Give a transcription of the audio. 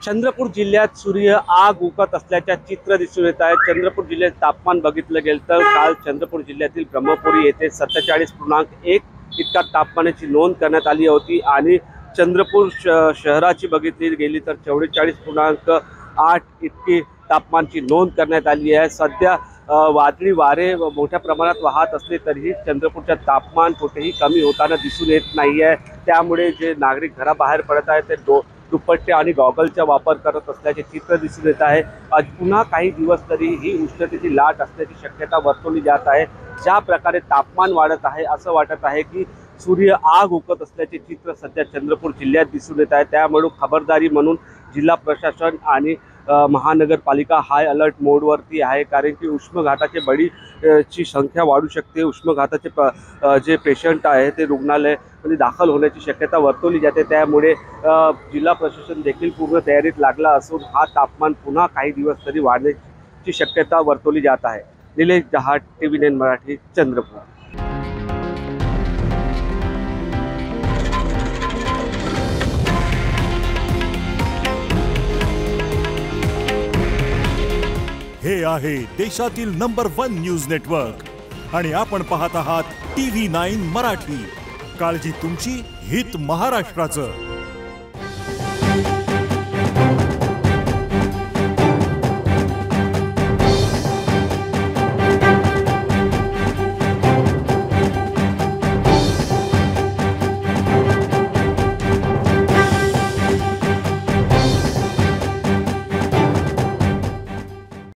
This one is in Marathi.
चंद्रपूर जिल्ह्यात सूर्य आग उकत असल्याच्या चित्र दिसून येत आहे। चंद्रपूर जिल्ह्यात तापमान बघितलं गेलं तर काल चंद्रपूर जिल्ह्यातील ब्रह्मपुरी येथे 47.1 इतका तापमानाची नोंद करण्यात आली होती आणि चंद्रपूर शहराची बघितली गेली तर 44.8 इतकी तापमानाची नोंद करण्यात आली आहे। सध्या वादळी वारे मोठ्या प्रमाणात वाहत असले तरीही चंद्रपूरचं तापमान कुठेही कमी होताना दिसून येत नाही आहे। त्यामुळे जे नागरिक घराबाहेर पडत आहेत ते दुपट्टे आणि गॉगलचा वापर करत असल्याचे चित्र दिसून येत आहे। आज पुन्हा काही दिवस तरी ही उष्णतेची लाट असण्याची शक्यता वर्तवली जात आहे। ज्या प्रकारे तापमान वाढत आहे असं वाटत आहे की सूर्य आग उकत असल्याचे चित्र सध्या चंद्रपूर जिल्ह्यात दिसून येत आहे। त्यामुळे खबरदारी म्हणून जिल्हा प्रशासन आणि महानगरपालिका हाय अलर्ट मोडवरती आहे, कारण की उष्माघाताचे बळीची संख्या वाढू शकते। उष्माघाताचे जे पेशंट आहे ते रुग्णालयामध्ये दाखल होण्याची शक्यता वर्तवली जाते। त्यामुळे जिल्हा प्रशासन देखील पूर्ण तयारीत लागला असून हा तापमान पुन्हा काही दिवस तरी वाढण्याची शक्यता वर्तवली जात आहे। निलेश जहाट, TV9 मराठी, चंद्रपूर। हे आहे देशातील नंबर 1 न्यूज नेटवर्क आणि आपण पाहत आहात TV9 मराठी। काळजी तुमची, हित महाराष्ट्राचं।